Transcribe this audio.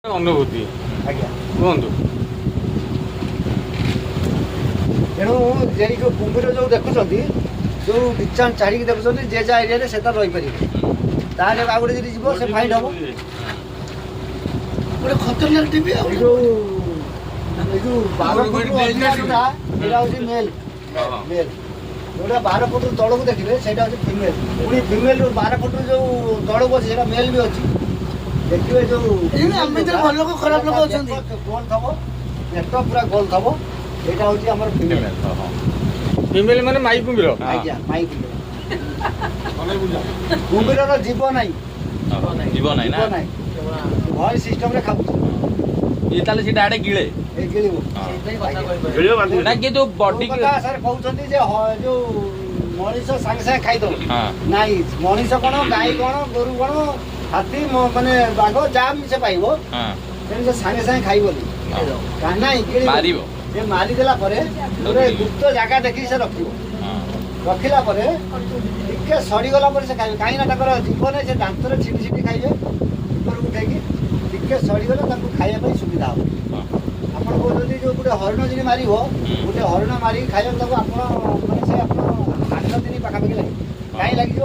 अनुभूति आज्ञा कहतु तेणु ये जो कुम्भीर जो देखुं जो बिचान छाड़ी देखुं जे जा एरिया से रहीपर तार आगे गोटे जी जीव से फाइन हम ଗୋଟେ ଖତରନାକ ଟିଭି ଆଉ जो 12 फुट अधिका मेल मेल जोटा 12 फुट तौक देखिए से फिमेल पुणी फिमेल 12 फुट जो तौक अच्छे मेल भी अच्छी देखिए जो ଭଲ ଲୋକ ଖରାପ ଲୋକ ଅଛନ୍ତି गोल थब पेट पूरा गोल थब यहाँ हूँ आम फिमेल फीमेल माने माई कुम्भीर आज्ञा माई कुम्भीर जीव ना जीव नाई ना भय सिस्टम रे खाऊ ये ताले से डायरेक्ट गिळे गिळिबो ना कि जो बॉडी सर कहउछन्ती जे जो मनीष संगे संगे खाई दो हां नाई मनीष कोन गाय कोन गोरु कोन हाथी माने बाघ जाम से पाइबो हां तेन से संगे संगे खाइबो का नाही गिळिबो मारिबो ये मारी देला परे पूरे गुप्त जगह देखि से रखिबो रखिला परे टिके सड़ी गला परे से खाइबो काई ना तकर जीवन से दांत रे छिटी छिटी खाइबे ऊपर उठाई टिके सड़ी गला ताको खाइबा पई सुविधा हो आपण कहते जो गोटे हरण जी मार गोटे हरण मारिक खाइबा ताको आपण माने से आपण 8 दिन पाखापाखि लगे कहीं लगे